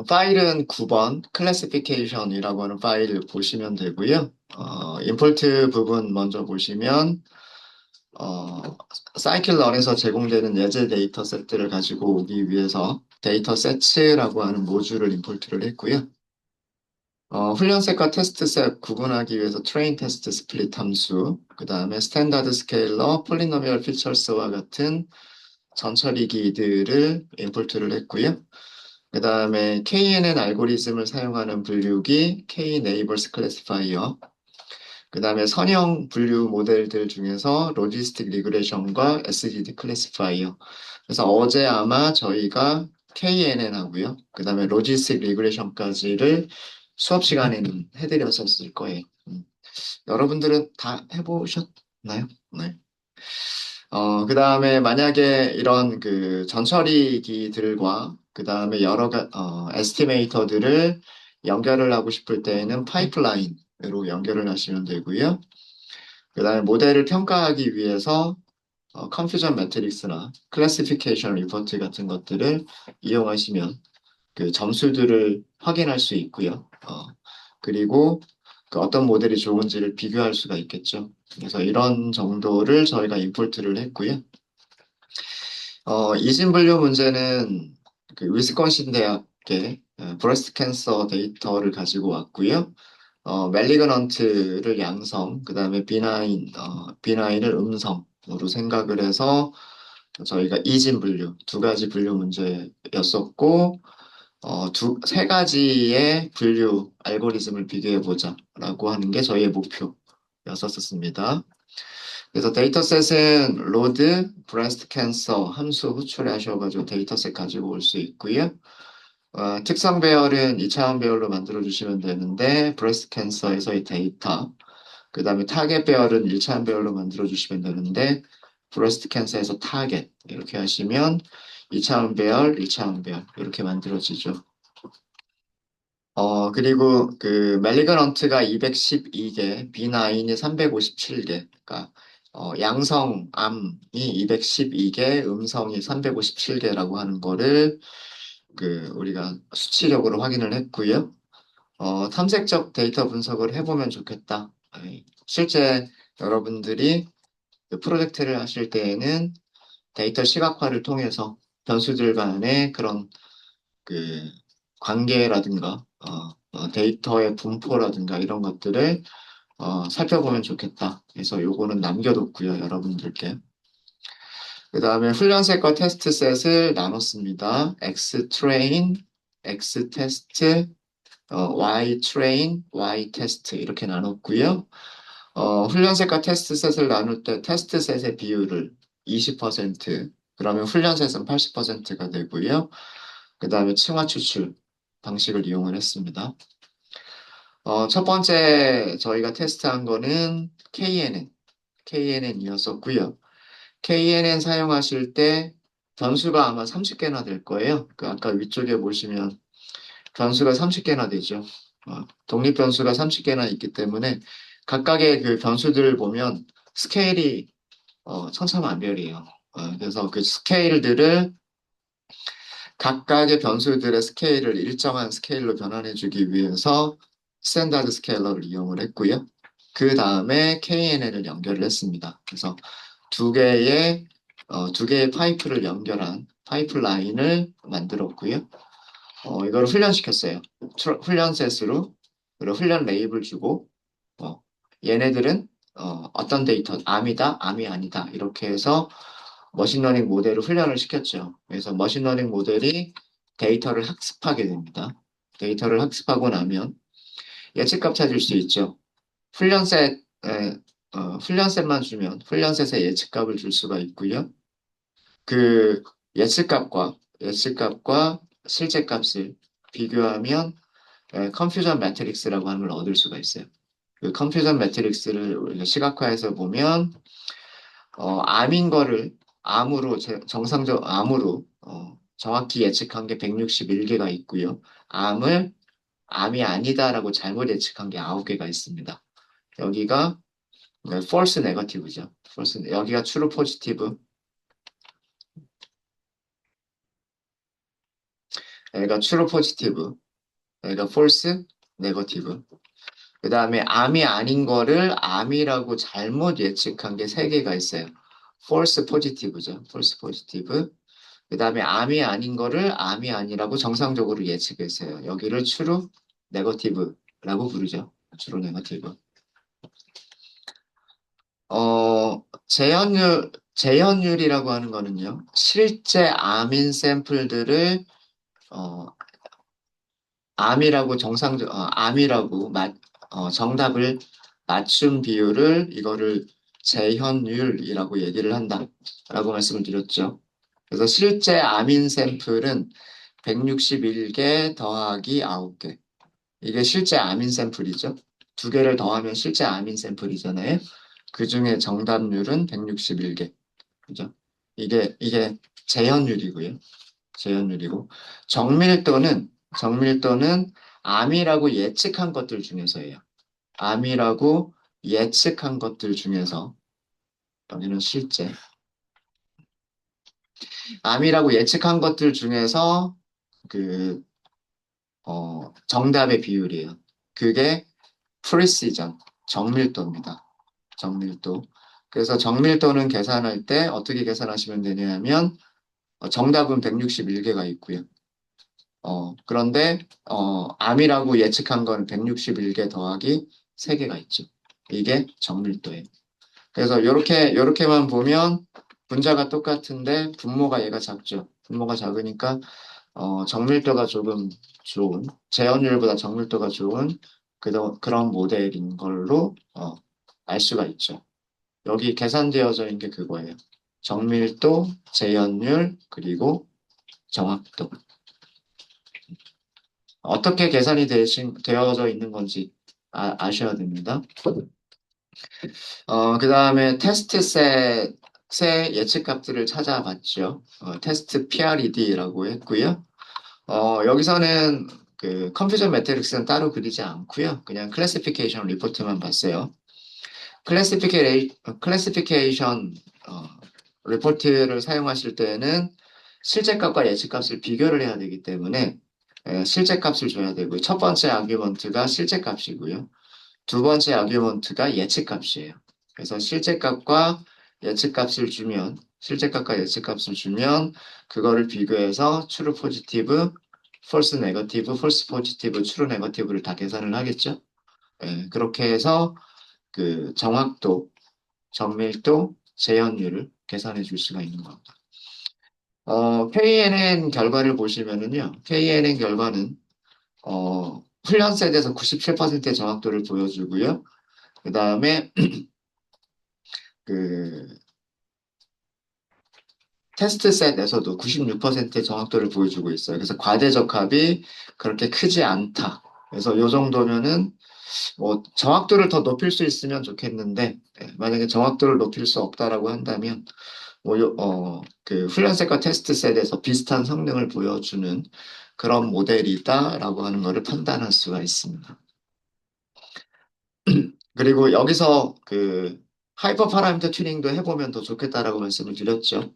파일은 9번 classification이라고 하는 파일을 보시면 되고요. 임포트 부분 먼저 보시면 어, scikit-learn에서 제공되는 예제 데이터 셋들을 가지고 오기 위해서 데이터 sets라고 하는 모듈을 임포트를 했고요. 훈련셋과 테스트셋 구분하기 위해서 트레인 테스트 스플릿 함수, 그 다음에 스탠다드 스케일러, 폴리노미얼 피처스와 같은 전처리기들을 임포트를 했고요. 그 다음에 KNN 알고리즘을 사용하는 분류기 K-Neighbors Classifier, 그 다음에 선형 분류 모델들 중에서 로지스틱 리그레션과 SDD 클래시파이어. 그래서 어제 아마 저희가 KNN 하고요. 그 다음에 로지스틱 리그레션까지를 수업 시간에는 해드렸었을 거예요. 여러분들은 다 해보셨나요? 네. 그 다음에 만약에 이런 그 전처리기들과 그 다음에 에스티메이터들을 연결을 하고 싶을 때에는 파이프라인으로 연결을 하시면 되고요. 그 다음에 모델을 평가하기 위해서 컨퓨전 매트릭스나 클래시피케이션 리포트 같은 것들을 이용하시면 그 점수들을 확인할 수 있고요. 그리고 그 어떤 모델이 좋은지를 비교할 수가 있겠죠. 그래서 이런 정도를 저희가 임포트를 했고요. 이진분류 문제는 그 위스콘신 대학의 브레스트 캔서 데이터를 가지고 왔고요. 멜리그넌트를 양성, 그 다음에 비나인을 음성으로 생각을 해서 저희가 이진 분류, 두 가지 분류 문제였었고, 세 가지의 분류 알고리즘을 비교해보자라고 하는 게 저희의 목표였었습니다. 그래서 데이터셋은 로드, 브레스트 캔서 함수 호출하셔가지고 데이터셋 가지고 올 수 있고요. 특성 배열은 2차원 배열로 만들어주시면 되는데, 브레스트 캔서에서의 데이터, 그 다음에 타겟 배열은 1차원 배열로 만들어주시면 되는데, 브레스트 캔서에서 타겟, 이렇게 하시면 2차원 배열, 1차원 배열, 이렇게 만들어지죠. 그리고 그 멜리그런트가 212개, B9이 357개, 그러니까 양성암이 212개, 음성이 357개라고 하는 거를 그 우리가 수치적으로 확인을 했고요. 탐색적 데이터 분석을 해보면 좋겠다. 실제 여러분들이 그 프로젝트를 하실 때에는 데이터 시각화를 통해서 변수들 간의 그런 그 관계라든가 데이터의 분포라든가 이런 것들을 살펴보면 좋겠다. 그래서 요거는 남겨뒀고요, 여러분들께. 그 다음에 훈련셋과 테스트셋을 나눴습니다. X-train, X-test, Y-train, Y-test 이렇게 나눴고요. 훈련셋과 테스트셋을 나눌 때 테스트셋의 비율을 20%, 그러면 훈련셋은 80%가 되고요. 그 다음에 층화 추출 방식을 이용을 했습니다. 첫 번째 저희가 테스트한 거는 KNN이었었고요. KNN 사용하실 때 변수가 아마 30개나 될 거예요. 그 아까 위쪽에 보시면 변수가 30개나 되죠. 독립 변수가 30개나 있기 때문에 각각의 그 변수들을 보면 스케일이 천차만별이에요. 그래서 그 스케일들을 각각의 변수들의 스케일을 일정한 스케일로 변환해주기 위해서 스탠다드 스케일러를 이용을 했고요. 그 다음에 KNN을 연결을 했습니다. 그래서 두 개의 두 개의 파이프를 연결한 파이프라인을 만들었고요. 이걸 훈련시켰어요. 훈련셋으로 그리고 훈련 레이블 주고 얘네들은 어떤 데이터, 암이다, 암이 아니다 이렇게 해서 머신러닝 모델을 훈련을 시켰죠. 그래서 머신러닝 모델이 데이터를 학습하게 됩니다. 데이터를 학습하고 나면 예측값 찾을 수 있죠. 훈련셋, 훈련셋만 주면 훈련셋의 예측값을 줄 수가 있고요. 그 예측값과 실제 값을 비교하면 컨퓨전 매트릭스라고 하는 걸 얻을 수가 있어요. 그 컨퓨전 매트릭스를 우리가 시각화해서 보면 암인 거를 정상적 암으로 정확히 예측한 게 161개가 있고요. 암을 암이 아니다라고 잘못 예측한 게 9개가 있습니다. 여기가 false negative죠. 여기가 true positive. 얘가 true positive, 얘가 false negative. 그 다음에 암이 아닌 거를 암이라고 잘못 예측한 게 세 개가 있어요. false positive죠. false positive. 그 다음에 암이 아닌 거를 암이 아니라고 정상적으로 예측했어요. 여기를 true negative라고 부르죠. true negative. 재현율이라고 하는 거는요, 실제 암인 샘플들을, 어, 암이라고 정답을 맞춘 비율을 이거를 재현율이라고 얘기를 한다라고 말씀을 드렸죠. 그래서 실제 암인 샘플은 161개 더하기 9개. 이게 실제 암인 샘플이죠. 두 개를 더하면 실제 암인 샘플이잖아요. 그 중에 정답률은 161개. 그죠? 이게 재현율이고요. 재현율이고. 정밀도는 암이라고 예측한 것들 중에서예요. 암이라고 예측한 것들 중에서, 여기는 실제. 암이라고 예측한 것들 중에서 그, 정답의 비율이에요. 그게 프리시전, 정밀도입니다. 정밀도. 그래서 정밀도는 계산할 때 어떻게 계산하시면 되냐면, 정답은 161개가 있고요. 그런데, 암이라고 예측한 건 161개 더하기 3개가 있죠. 이게 정밀도예요. 그래서 요렇게만 보면 분자가 똑같은데 분모가 얘가 작죠. 분모가 작으니까, 정밀도가 조금 좋은, 재현율보다 정밀도가 좋은 그런 모델인 걸로, 알 수가 있죠. 여기 계산되어져 있는 게 그거예요. 정밀도, 재현율, 그리고 정확도. 어떻게 계산이 되어져 있는 건지 아셔야 됩니다. 그 다음에 테스트셋의 예측값들을 찾아봤죠. 테스트 PRED라고 했고요. 여기서는 그 컴퓨터 매트릭스는 따로 그리지 않고요. 그냥 클래시피케이션 리포트만 봤어요. 클래시피케이션 리포트를 사용하실 때는 실제값과 예측값을 비교를 해야 되기 때문에 실제값을 줘야 되고요. 첫 번째 아규먼트가 실제값이고요. 두 번째 아규먼트가 예측값이에요. 그래서 실제값과 예측값을 주면 그거를 비교해서 true positive, false negative, false positive, true negative를 다 계산을 하겠죠. 그렇게 해서 그 정확도, 정밀도, 재현율을 계산해 줄 수가 있는 겁니다. KNN 결과를 보시면은요, KNN 결과는, 훈련 셋에서 97%의 정확도를 보여주고요. 그 다음에, 그, 테스트 셋에서도 96%의 정확도를 보여주고 있어요. 그래서 과대적합이 그렇게 크지 않다. 그래서 이 정도면은, 뭐, 정확도를 더 높일 수 있으면 좋겠는데, 만약에 정확도를 높일 수 없다라고 한다면, 그 훈련셋과 테스트셋에서 비슷한 성능을 보여주는 그런 모델이다라고 하는 것을 판단할 수가 있습니다. 그리고 여기서 그 하이퍼 파라미터 튜닝도 해보면 더 좋겠다라고 말씀을 드렸죠.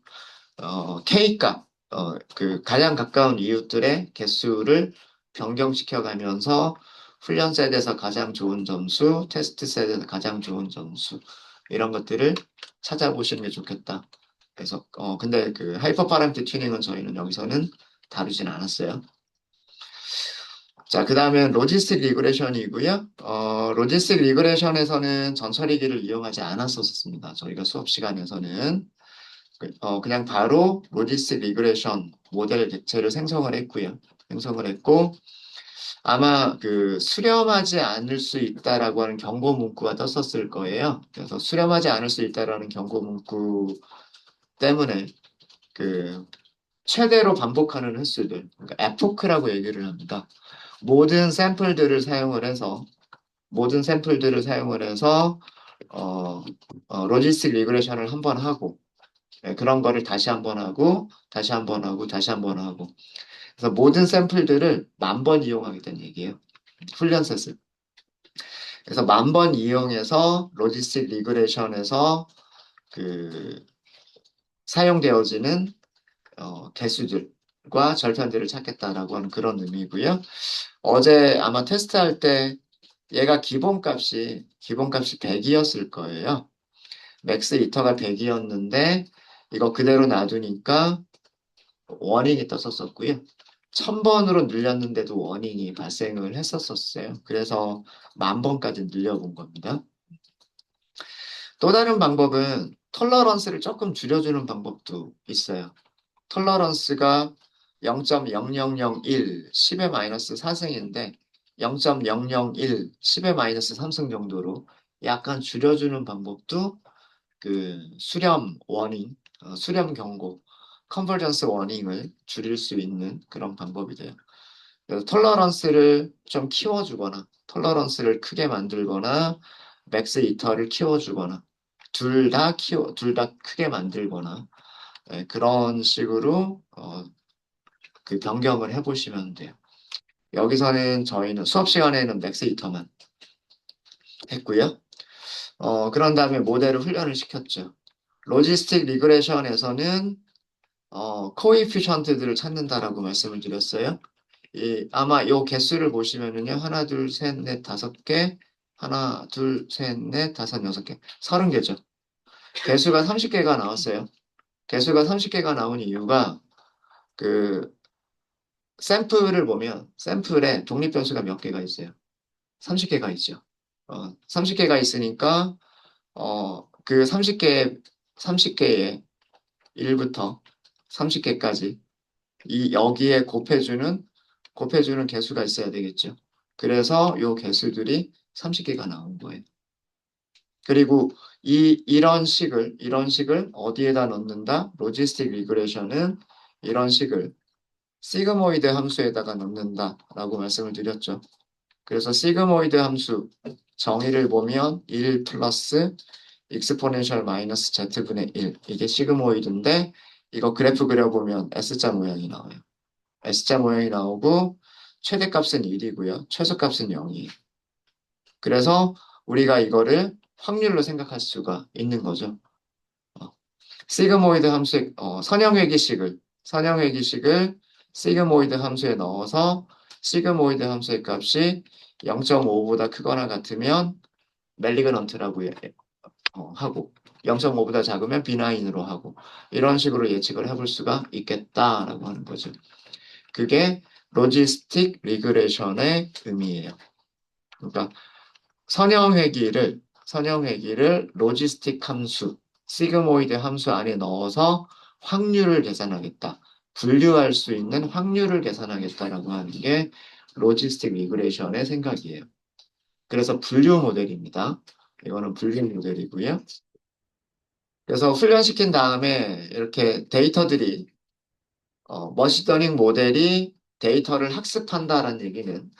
K값, 그 가장 가까운 이웃들의 개수를 변경시켜 가면서 훈련셋에서 가장 좋은 점수, 테스트셋에서 가장 좋은 점수, 이런 것들을 찾아보시는 게 좋겠다. 그래서, 근데 그 하이퍼 파라미터 튜닝은 저희는 여기서는 다루진 않았어요. 자, 그 다음에 로지스틱 리그레션이고요. 로지스틱 리그레션에서는 전처리기를 이용하지 않았었습니다. 저희가 수업 시간에서는. 그냥 바로 로지스틱 리그레션 모델 객체를 생성을 했고요. 생성을 했고, 아마 그 수렴하지 않을 수 있다라고 하는 경고 문구가 떴었을 거예요. 그래서 수렴하지 않을 수 있다라는 경고 문구 때문에 그 최대로 반복하는 횟수들, 그러니까 에포크라고 얘기를 합니다. 모든 샘플들을 사용을 해서 모든 샘플들을 사용을 해서 로지스틱 리그레션을 한번 하고 그런 거를 다시 한번 하고 다시 한번 하고 다시 한번 하고 그래서 모든 샘플들을 10,000번 이용하게 된 얘기예요. 훈련셋을. 그래서 10,000번 이용해서 로지스틱 리그레션에서 그 사용되어지는 개수들 절편과 절편들을 찾겠다라고 하는 그런 의미고요. 어제 아마 테스트할 때 얘가 기본값이 100이었을 거예요. 맥스 이터가 100이었는데 이거 그대로 놔두니까 워닝이 떴었고요. 1000번으로 늘렸는데도 워닝이 발생을 했었어요. 그래서 10,000번까지 늘려본 겁니다. 또 다른 방법은 톨러런스를 조금 줄여주는 방법도 있어요. 톨러런스가 0.0001, 10의 마이너스 4승인데 0.001, 10의 마이너스 3승 정도로 약간 줄여주는 방법도 그 수렴 워닝, 수렴 경고, 컨버전스 워닝을 줄일 수 있는 그런 방법이 돼요. 그래서 톨러런스를 좀 키워주거나, 톨러런스를 크게 만들거나, 맥스 이터를 키워주거나, 둘 다 크게 만들거나, 그런 식으로 그 변경을 해보시면 돼요. 여기서는 저희는 수업 시간에는 맥스 이터만 했고요. 그런 다음에 모델을 훈련을 시켰죠. 로지스틱 리그레션에서는 코이피션트들을 찾는다라고 말씀을 드렸어요. 아마 요 개수를 보시면은요, 하나, 둘, 셋, 넷, 다섯 개, 하나, 둘, 셋, 넷, 다섯, 여섯 개, 30개죠. 개수가 30개가 나왔어요. 개수가 30개가 나온 이유가 그 샘플을 보면 샘플에 독립변수가 몇 개가 있어요. 30개가 있죠. 30개가 있으니까 그 30개의 1부터 30개까지 이 여기에 곱해주는 개수가 있어야 되겠죠. 그래서 요 개수들이 30개가 나온 거예요. 그리고 이런 식을 어디에다 넣는다? 로지스틱 리그레션은 이런 식을 시그모이드 함수에다가 넣는다라고 말씀을 드렸죠. 그래서 시그모이드 함수 정의를 보면 1 플러스 익스포넨셜 마이너스 z분의 1 이게 시그모이드인데 이거 그래프 그려보면 S자 모양이 나와요. S자 모양이 나오고 최대값은 1이고요. 최소값은 0이에요. 그래서 우리가 이거를 확률로 생각할 수가 있는 거죠. 시그모이드 함수의 선형회기식을 시그모이드 함수에 넣어서 시그모이드 함수의 값이 0.5보다 크거나 같으면 멜리그넌트라고 하고 0.5보다 작으면 비나인으로 하고 이런 식으로 예측을 해볼 수가 있겠다라고 하는 거죠. 그게 로지스틱 리그레션의 의미예요. 그러니까 선형회기를 로지스틱 함수, 시그모이드 함수 안에 넣어서 확률을 계산하겠다. 분류할 수 있는 확률을 계산하겠다라고 하는 게 로지스틱 리그레션의 생각이에요. 그래서 분류 모델입니다. 이거는 분류 모델이고요. 그래서 훈련시킨 다음에 이렇게 머신러닝 모델이 데이터를 학습한다는 얘기는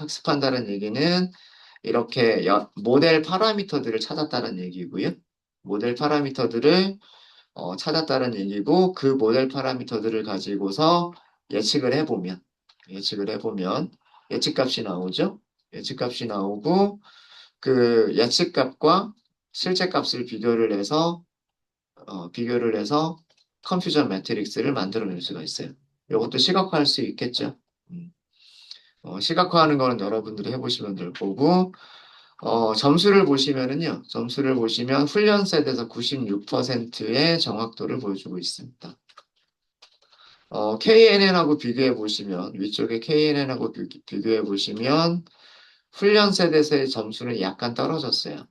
이렇게 모델 파라미터들을 찾았다는 얘기고요. 모델 파라미터들을 찾았다는 얘기고 그 모델 파라미터들을 가지고서 예측을 해보면 예측값이 나오죠. 예측값이 나오고 그 예측값과 실제값을 비교를 해서 컨퓨전 매트릭스를 만들어낼 수가 있어요. 이것도 시각화할 수 있겠죠. 음. 시각화하는 거는 여러분들이 해보시면 될 거고, 점수를 보시면 훈련 셋에서 96%의 정확도를 보여주고 있습니다. KNN하고 비교해 보시면, 위쪽에 KNN하고 비교해 보시면, 훈련 셋에서의 점수는 약간 떨어졌어요.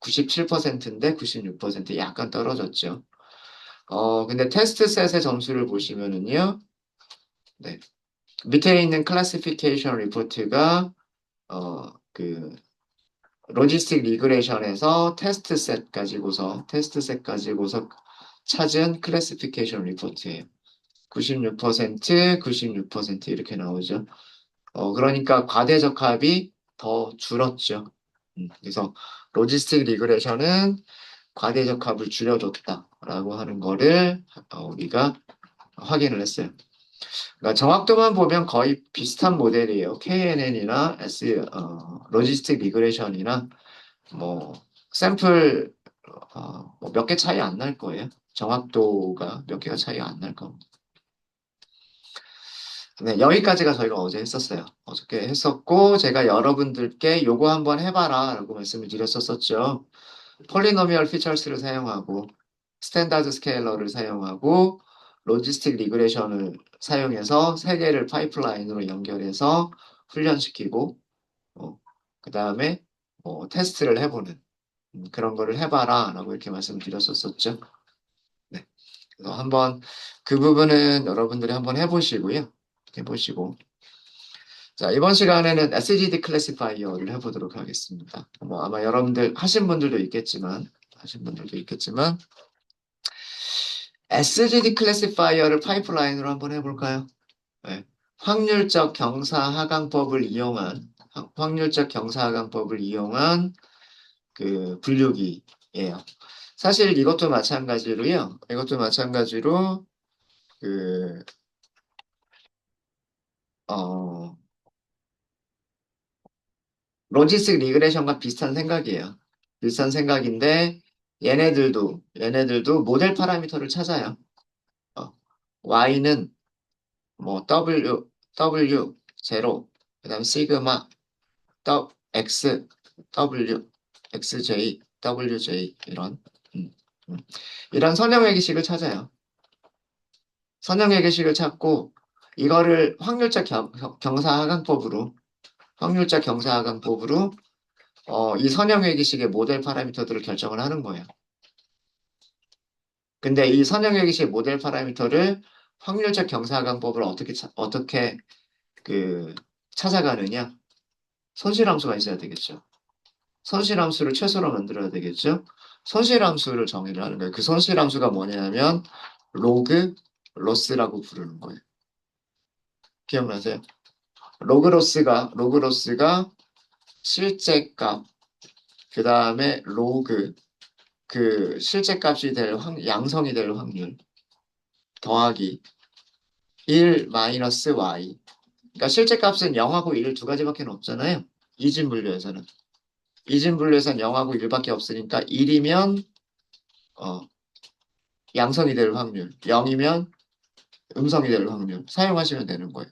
97%인데 96% 약간 떨어졌죠. 근데 테스트 셋의 점수를 보시면은요, 네. 밑에 있는 클래시피케이션 리포트가, 그, 로지스틱 리그레션에서 테스트 셋 가지고서 찾은 클래시피케이션 리포트예요. 96% 이렇게 나오죠. 그러니까 과대적합이 더 줄었죠. 그래서 로지스틱 리그레션은 과대적합을 줄여줬다라고 하는 거를 우리가 확인을 했어요. 그러니까 정확도만 보면 거의 비슷한 모델이에요. KNN이나 로지스틱 리그레션이나 뭐 샘플 몇 개 차이 안 날 거예요. 정확도가 몇 개가 차이가 안 날 겁니다. 네, 여기까지가 저희가 어제 했었어요. 어저께 했었고, 제가 여러분들께 요거 한번 해봐라 라고 말씀을 드렸었죠. 폴리노미얼 피처스를 사용하고, 스탠다드 스케일러를 사용하고, 로지스틱 리그레션을 사용해서 세 개를 파이프라인으로 연결해서 훈련시키고, 그 다음에 테스트를 해보는 그런 거를 해봐라 라고 이렇게 말씀을 드렸었죠. 네. 그래서 한번 그 부분은 여러분들이 한번 해보시고요. 해보시고. 자, 이번 시간에는 SGD 클래시파이어를 해보도록 하겠습니다. 뭐 아마 여러분들 하신 분들도 있겠지만, SGD 클래시파이어를 파이프라인으로 한번 해볼까요? 네. 확률적 경사하강법을 이용한 그 분류기예요. 사실 이것도 마찬가지로 그 어, 로지스틱 리그레션과 비슷한 생각이에요. 비슷한 생각인데 얘네들도 모델 파라미터를 찾아요. 어, y는 뭐 w 0, 그다음 시그마 x w xj wj 음, 음. 이런 선형회계식을 찾아요. 선형회계식을 찾고 이거를 확률적 경사하강법으로 이 선형회계식의 모델 파라미터들을 결정을 하는 거예요. 근데 이 선형회계식 모델 파라미터를 확률적 경사하강법을 어떻게 그 찾아가느냐? 손실함수가 있어야 되겠죠. 손실함수를 최소로 만들어야 되겠죠. 손실함수를 정의를 하는 거예요. 그 손실함수가 뭐냐면 로그 로스라고 부르는 거예요. 기억나세요? 로그 로스가 실제 값, 그 다음에 로그 그 실제 값이 양성이 될 확률 더하기 1 마이너스 y. 그러니까 실제 값은 0하고 1 두 가지밖에 없잖아요. 이진분류에서는. 이진분류에서는 0하고 1밖에 없으니까 1이면 어, 양성이 될 확률, 0이면 음성이 될 확률 사용하시면 되는 거예요.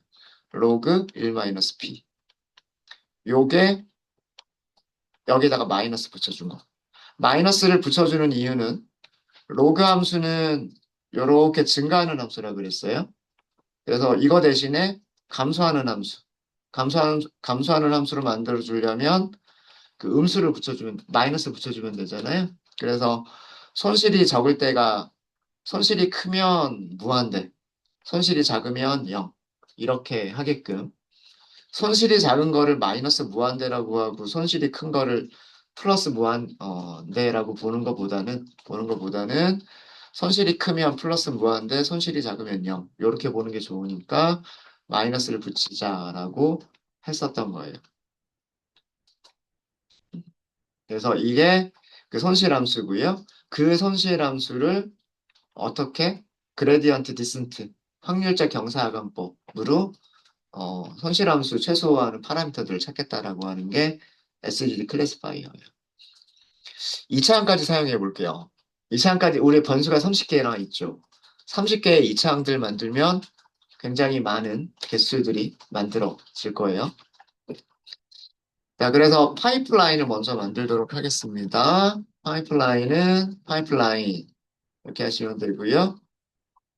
로그 1 마이너스 p. 요게 여기다가 마이너스 붙여준 거. 마이너스를 붙여주는 이유는 로그 함수는 이렇게 증가하는 함수라 그랬어요. 그래서 이거 대신에 감소하는 함수, 감소하는 함수로 만들어 주려면 그 마이너스 붙여주면 되잖아요. 그래서 손실이 적을 때가, 손실이 크면 무한대, 손실이 작으면 0. 이렇게 하게끔. 손실이 작은 거를 마이너스 무한대라고 하고, 손실이 큰 거를 플러스 무한대라고 보는 것보다는 손실이 크면 플러스 무한대, 손실이 작으면 0. 이렇게 보는 게 좋으니까 마이너스를 붙이자라고 했었던 거예요. 그래서 이게 그 손실함수고요. 그 손실함수를 어떻게 그레디언트 디센트 확률적 경사하관법으로 손실함수 최소화하는 파라미터들을 찾겠다라고 하는 게 SGD 클래시파이어예요. 2차항까지 사용해 볼게요. 2차항까지 우리 변수가 30개나 있죠. 30개의 2차항들 만들면 굉장히 많은 개수들이 만들어질 거예요. 자, 그래서 파이프라인을 먼저 만들도록 하겠습니다. 파이프라인 이렇게 하시면 되고요.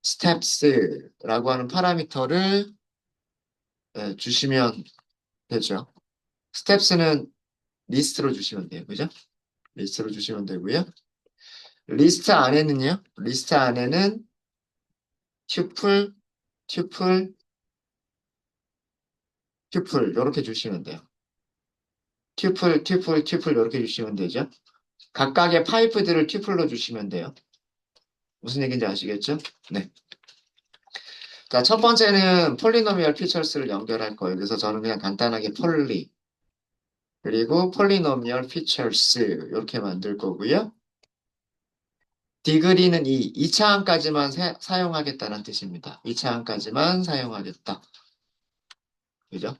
스텝스라고 하는 파라미터를 주시면 되죠. 스텝스는 리스트로 주시면 돼요. 그죠? 리스트로 주시면 되고요. 리스트 안에는 튜플, 튜플, 튜플 이렇게 주시면 돼요. 튜플 이렇게 주시면 되죠. 각각의 파이프들을 튜플로 주시면 돼요. 무슨 얘기인지 아시겠죠? 네. 자, 첫 번째는 폴리노미얼 피처스를 연결할 거예요. 그래서 저는 그냥 간단하게 그리고 폴리노미얼 피처스 이렇게 만들 거고요. 디그리는 2차항까지만 사용하겠다는 뜻입니다. 2차항까지만 사용하겠다. 그죠?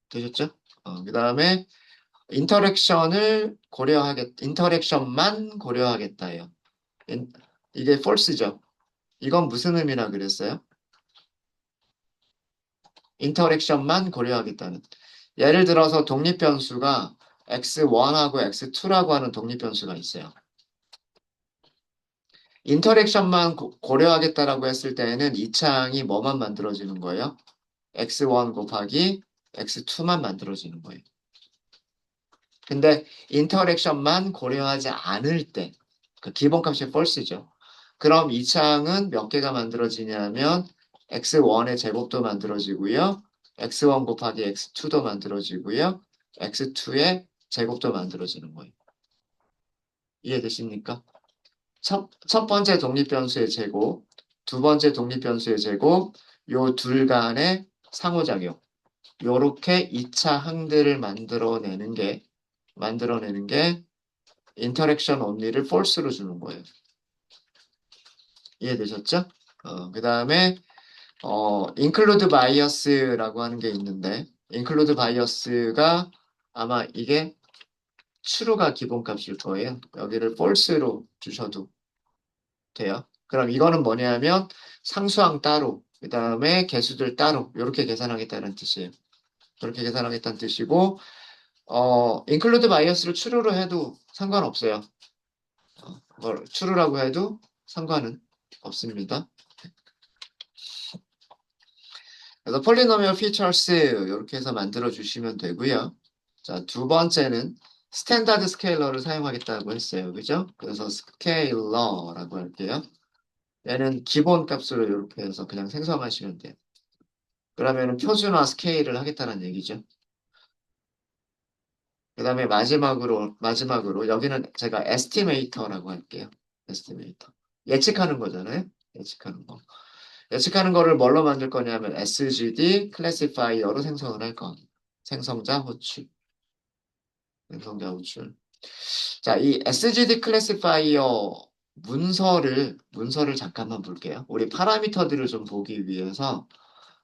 되셨죠? 그 다음에 인터랙션만 고려하겠다예요. 이게 false죠. 이건 무슨 의미라 그랬어요? 인터랙션만 고려하겠다는. 예를 들어서 독립변수가 x1하고 x2라고 하는 독립변수가 있어요. 인터랙션만 고려하겠다라고 했을 때에는 이 창이 뭐만 만들어지는 거예요? x1 곱하기 x2만 만들어지는 거예요. 근데 인터랙션만 고려하지 않을 때, 그 기본값이 false죠. 그럼 이 창은 몇 개가 만들어지냐면 x1의 제곱도 만들어지고요. x1 곱하기 x2도 만들어지고요. x2의 제곱도 만들어지는 거예요. 이해되십니까? 첫 번째 독립변수의 제곱, 두 번째 독립변수의 제곱, 요 둘 간의 상호작용. 요렇게 2차 항들을 만들어내는 게 인터랙션 only를 false로 주는 거예요. 이해되셨죠? 그 다음에 include bias라고 하는 게 있는데 include bias가 아마 이게 true가 기본값일 거예요. 여기를 false로 주셔도 돼요. 그럼 이거는 뭐냐면 상수항 따로, 그 다음에 개수들 따로 이렇게 계산하겠다는 뜻이에요. 그렇게 계산하겠다는 뜻이고 include bias를 true로 해도 상관없어요. true라고 해도 상관은 없습니다. 그래서 폴리노미얼 피처스 이렇게 해서 만들어 주시면 되고요. 자, 두 번째는 스탠다드 스케일러를 사용하겠다고 했어요. 그죠? 그래서 스케일러라고 할게요. 얘는 기본 값으로 이렇게 해서 그냥 생성하시면 돼요. 그러면 표준화 스케일을 하겠다는 얘기죠. 그 다음에 마지막으로 여기는 제가 에스티메이터라고 할게요. 에스티메이터. 예측하는 거잖아요. 예측하는 거. 예측하는 거를 뭘로 만들 거냐면 SGD 클래시파이어로 생성을 할 거. 생성자 호출. 생성자 호출. 자, 이 SGD 클래시파이어 문서를 잠깐만 볼게요. 우리 파라미터들을 좀 보기 위해서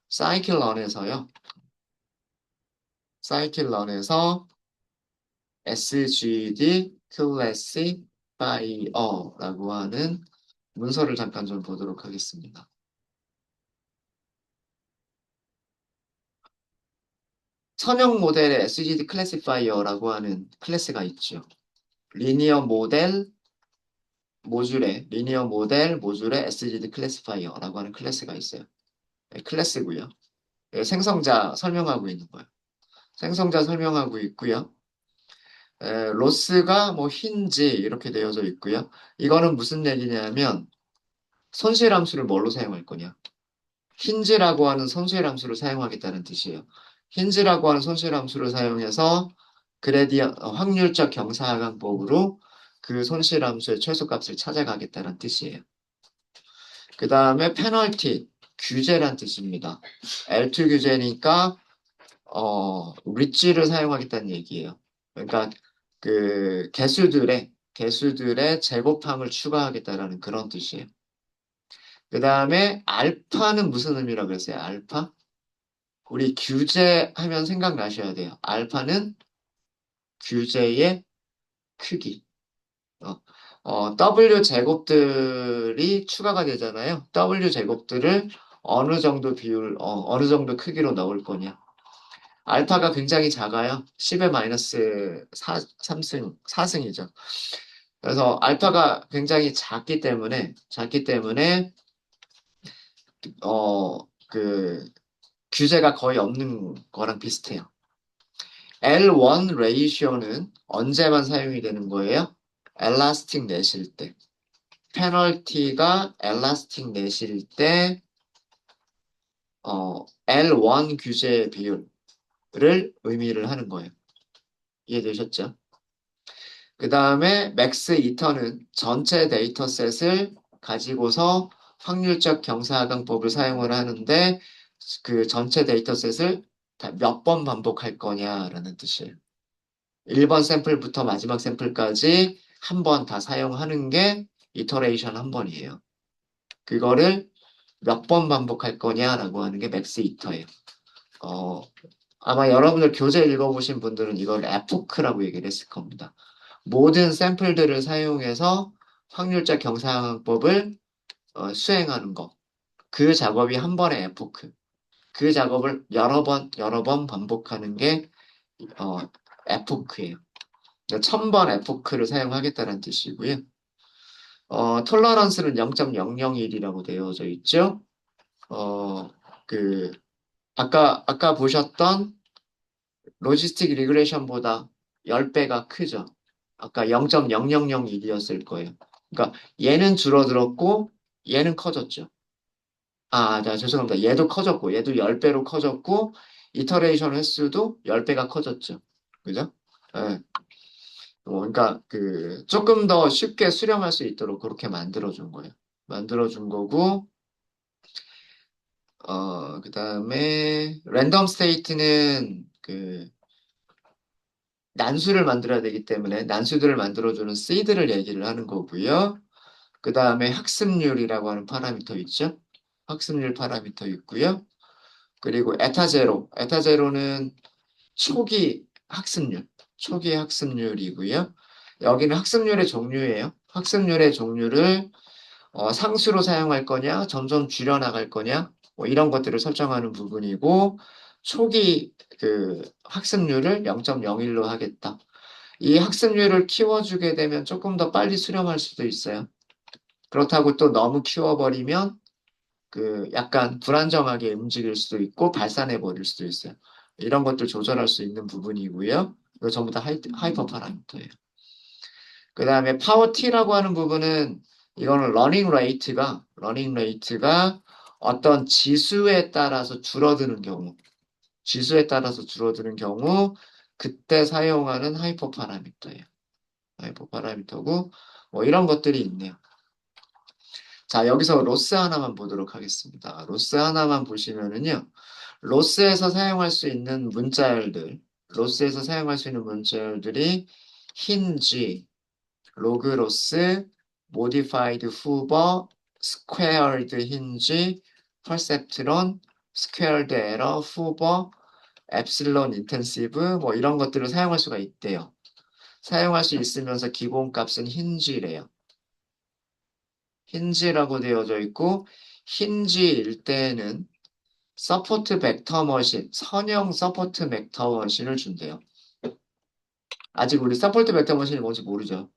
사이클런에서요. 사이클런에서 SGD 클래시파이어라고 하는 문서를 잠깐 좀 보도록 하겠습니다. 선형 모델의 SGD 클래시파이어라고 하는 클래스가 있죠. 리니어 모듈의 SGD 클래시파이어라고 하는 클래스가 있어요. 네, 클래스고요. 네, 생성자 설명하고 있는 거예요. 생성자 설명하고 있고요. 로스가 뭐 힌지 이렇게 되어져 있고요. 이거는 무슨 얘기냐면 손실함수를 뭘로 사용할 거냐? 힌지라고 하는 손실함수를 사용하겠다는 뜻이에요. 힌지라고 하는 손실함수를 사용해서 확률적 경사하강법으로 그 손실함수의 최소값을 찾아가겠다는 뜻이에요. 그 다음에 페널티, 규제란 뜻입니다. L2 규제니까 리치를 사용하겠다는 얘기예요. 그러니까 그 개수들의 제곱함을 추가하겠다라는 그런 뜻이에요. 그 다음에 알파는 무슨 의미라고 그랬어요? 알파? 우리 규제하면 생각나셔야 돼요. 알파는 규제의 크기. W 제곱들이 추가가 되잖아요. W 제곱들을 어느 정도 크기로 넣을 거냐. 알파가 굉장히 작아요. 10의 마이너스 4승이죠. 그래서 알파가 굉장히 작기 때문에, 그, 규제가 거의 없는 거랑 비슷해요. L1 레이시오는 언제만 사용이 되는 거예요? 엘라스틱 내실 때. 페널티가 엘라스틱 내실 때, L1 규제 비율을 의미를 하는 거예요. 이해되셨죠? 그 다음에 맥스 이터는 전체 데이터셋을 가지고서 확률적 경사하강법을 사용을 하는데 그 전체 데이터셋을 몇 번 반복할 거냐라는 뜻이에요. 1번 샘플부터 마지막 샘플까지 한 번 다 사용하는 게 이터레이션 한 번이에요. 그거를 몇 번 반복할 거냐라고 하는 게 맥스 이터예요. 어, 아마 여러분들 교재 읽어보신 분들은 이걸 에포크라고 얘기를 했을 겁니다. 모든 샘플들을 사용해서 확률적 경상법을 수행하는 것. 그 작업이 한 번의 에포크. 그 작업을 여러 번 반복하는 게 어, 에포크예요. 1000번 에포크를 사용하겠다는 뜻이고요. 톨러런스는 0.001이라고 되어져 있죠. 어, 그, 아까 보셨던 로지스틱 리그레션보다 10배가 크죠. 아까 0.0001이었을 거예요. 그러니까 얘는 줄어들었고 얘는 커졌죠. 죄송합니다. 얘도 커졌고 얘도 10배로 커졌고 이터레이션 횟수도 10배가 커졌죠. 그죠? 예. 그러니까 조금 더 쉽게 수렴할 수 있도록 그렇게 만들어 준 거예요. 만들어 준 거고 그다음에 랜덤 스테이트는 난수를 만들어야 되기 때문에 난수들을 만들어주는 seed를 얘기를 하는 거고요. 그 다음에 학습률이라고 하는 파라미터 있죠? 학습률 파라미터 있고요. 그리고 에타제로는 초기 학습률이고요. 여기는 학습률의 종류예요. 학습률의 종류를 상수로 사용할 거냐, 점점 줄여나갈 거냐, 뭐 이런 것들을 설정하는 부분이고, 초기 학습률을 0.01로 하겠다. 이 학습률을 키워주게 되면 조금 더 빨리 수렴할 수도 있어요. 그렇다고 또 너무 키워버리면 약간 불안정하게 움직일 수도 있고 발산해 버릴 수도 있어요. 이런 것들 조절할 수 있는 부분이고요. 이거 전부 다 하이퍼 파라미터예요. 그 다음에 파워 T라고 하는 부분은 이거는 러닝 레이트가 어떤 지수에 따라서 줄어드는 경우 그때 사용하는 하이퍼 파라미터예요. 하이퍼 파라미터고 뭐 이런 것들이 있네요. 자, 여기서 로스 하나만 보도록 하겠습니다. 로스 하나만 보시면은요. 로스에서 사용할 수 있는 문자열들이 힌지, 로그로스, 모디파이드 후버, 스퀘어드 힌지, 퍼셉트론, 스퀘어드 에러, 후버, 엡실론 인텐시브 뭐 이런 것들을 사용할 수가 있대요. 사용할 수 있으면서 기본값은 힌지래요. 힌지라고 되어져 있고 힌지일 때는 서포트 벡터 머신, 선형 서포트 벡터 머신을 준대요. 아직 우리 서포트 벡터 머신이 뭔지 모르죠.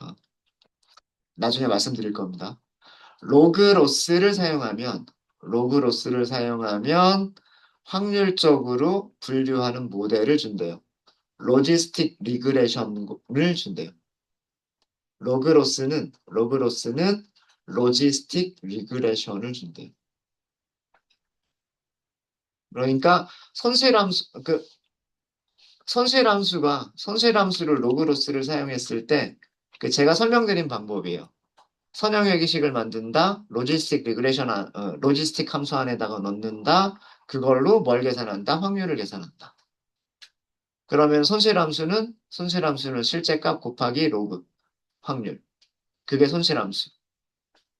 어, 나중에 말씀드릴 겁니다. 로그로스를 사용하면 확률적으로 분류하는 모델을 준대요. 로지스틱 리그레션을 준대요. 로그로스는 로지스틱 리그레션을 준대요. 그러니까 선실함수를 로그로스를 사용했을 때 제가 설명드린 방법이에요. 선형회기식을 만든다, 로지스틱 함수 안에다가 넣는다, 그걸로 뭘 계산한다? 확률을 계산한다. 그러면 손실함수는 실제값 곱하기 로그, 확률. 그게 손실함수.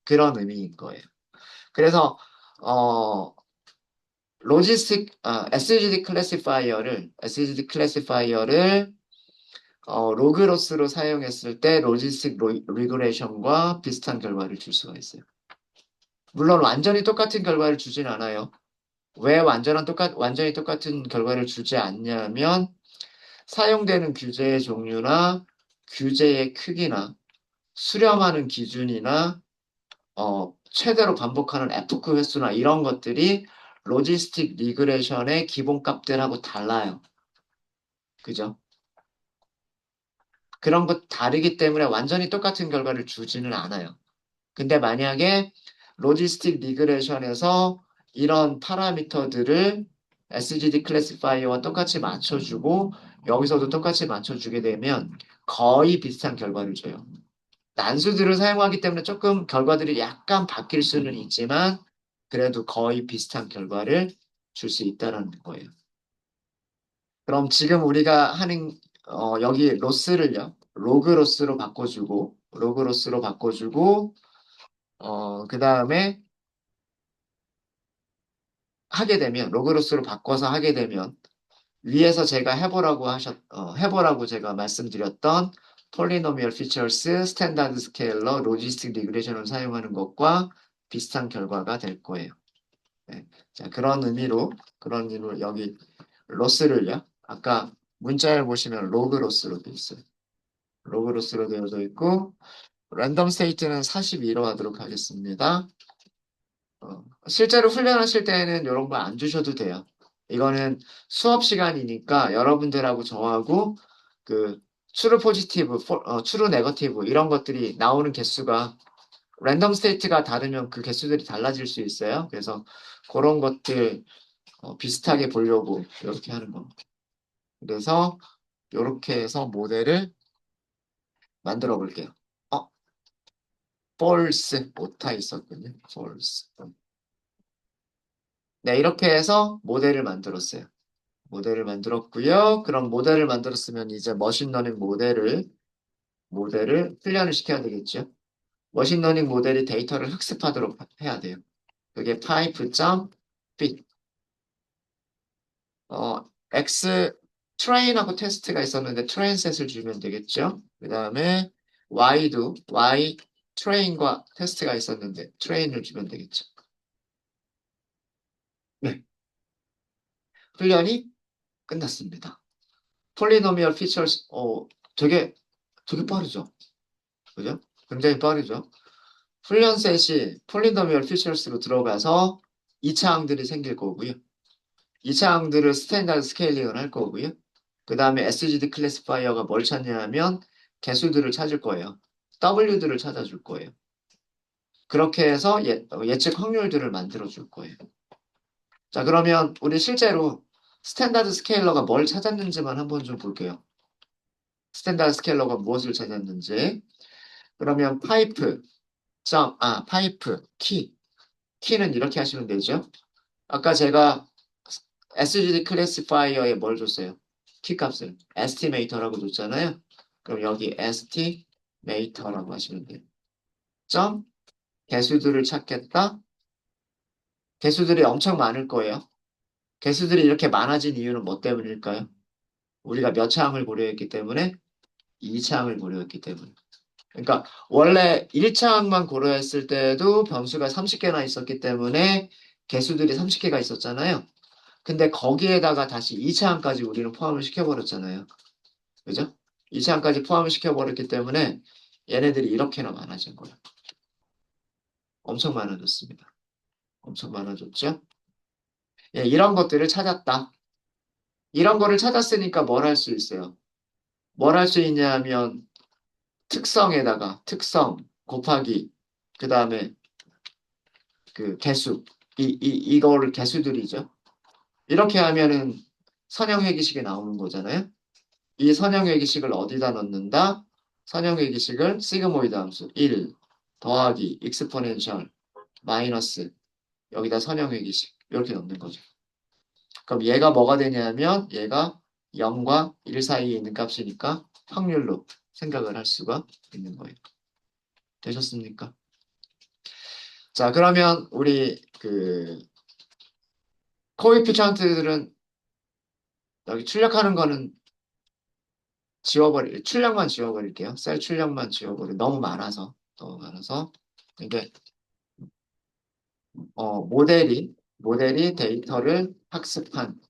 그런 의미인 거예요. 그래서, 어, SGD 클래시파이어를 로그로스로 사용했을 때 로지스틱 리그레이션과 비슷한 결과를 줄 수가 있어요. 물론 완전히 똑같은 결과를 주진 않아요. 왜 완전히 똑같은 결과를 주지 않냐면 사용되는 규제의 종류나 규제의 크기나 수렴하는 기준이나 최대로 반복하는 F크 횟수나 이런 것들이 로지스틱 리그레션의 기본값들하고 달라요. 그죠? 그런 것 다르기 때문에 완전히 똑같은 결과를 주지는 않아요. 근데 만약에 로지스틱 리그레션에서 이런 파라미터들을 SGD 클래시파이어와 똑같이 맞춰주고 여기서도 똑같이 맞춰주게 되면 거의 비슷한 결과를 줘요. 난수들을 사용하기 때문에 조금 결과들이 약간 바뀔 수는 있지만 그래도 거의 비슷한 결과를 줄 수 있다는 거예요. 그럼 지금 우리가 하는 여기 로스를요. 로그로스로 바꿔주고 그 다음에 로그로스로 바꿔서 하게 되면 위에서 제가 해보라고 제가 말씀드렸던 폴리노미얼 피처스, 스탠다드 스케일러, 로지스틱 리그레션을 사용하는 것과 비슷한 결과가 될 거예요. 네. 자, 그런 의미로 여기 로스를요. 아까 문자를 보시면 로그 로스로 되어 있어요. 로그 로스로 되어져 있고, 랜덤 스테이트는 42로 하도록 하겠습니다. 실제로 훈련하실 때는 이런 거 안 주셔도 돼요. 이거는 수업 시간이니까 여러분들하고 저하고 그 true 포지티브, true 네거티브 이런 것들이 나오는 개수가 랜덤 스테이트가 다르면 그 개수들이 달라질 수 있어요. 그래서 그런 것들 비슷하게 보려고 이렇게 하는 겁니다. 그래서 이렇게 해서 모델을 만들어 볼게요. 어, false 오타 있었군요. false. 네, 이렇게 해서 모델을 만들었어요. 모델을 만들었고요. 그럼 모델을 만들었으면 이제 머신러닝 모델을 훈련을 시켜야 되겠죠. 머신러닝 모델이 데이터를 학습하도록 해야 돼요. 그게 pipe.fit x 트레인하고 테스트가 있었는데 트레인 셋을 주면 되겠죠. 그 다음에 y 트레인과 테스트가 있었는데 트레인을 주면 되겠죠. 네, 훈련이 끝났습니다. 폴리노미얼 피처스 되게 되게 빠르죠. 그죠? 굉장히 빠르죠. 훈련 셋이 폴리노미얼 피처스로 들어가서 2차 항들이 생길 거고요. 2차 항들을 스탠다드 스케일링을 할 거고요. 그 다음에 SGD 클래시파이어가 뭘 찾냐면 개수들을 찾을 거예요. W들을 찾아줄 거예요. 그렇게 해서 예측 확률들을 만들어 줄 거예요. 자, 그러면 우리 실제로 스탠다드 스케일러가 뭘 찾았는지만 한번 좀 볼게요. 스탠다드 스케일러가 무엇을 찾았는지. 그러면 파이프 키는 이렇게 하시면 되죠. 아까 제가 SGD 클래시파이어에 뭘 줬어요? 키 값을 에스티메이터라고 줬잖아요. 그럼 여기 에스티메이터라고 하시면 돼요. 점 개수들을 찾겠다. 개수들이 엄청 많을 거예요. 개수들이 이렇게 많아진 이유는 뭐 때문일까요? 우리가 몇 차항을 고려했기 때문에 2차항을 고려했기 때문에. 그러니까 원래 1차항만 고려했을 때도 변수가 30개나 있었기 때문에 개수들이 30개가 있었잖아요. 근데 거기에다가 다시 2차항까지 우리는 포함을 시켜버렸잖아요. 그죠? 2차항까지 포함을 시켜버렸기 때문에 얘네들이 이렇게나 많아진 거예요. 엄청 많아졌습니다. 엄청 많아졌죠? 예, 이런 것들을 찾았다. 이런 거를 찾았으니까 뭘 할 수 있어요? 뭘 할 수 있냐면 특성에다가 특성 곱하기 그 다음에 그 개수 이거를 개수들이죠. 이렇게 하면은 선형회기식이 나오는 거잖아요. 이 선형회기식을 어디다 넣는다? 선형회기식을 시그모이드 함수 1 더하기 익스포넨셜 마이너스 여기다 선형회기식 이렇게 넣는 거죠. 그럼 얘가 뭐가 되냐면 얘가 0과 1 사이에 있는 값이니까 확률로 생각을 할 수가 있는 거예요. 되셨습니까? 자, 그러면 우리 그 코에피션트들은 여기 출력하는 거는 출력만 지워버릴게요. 셀 출력만 너무 많아서 너무 많아서 이게 모델이 데이터를 학습한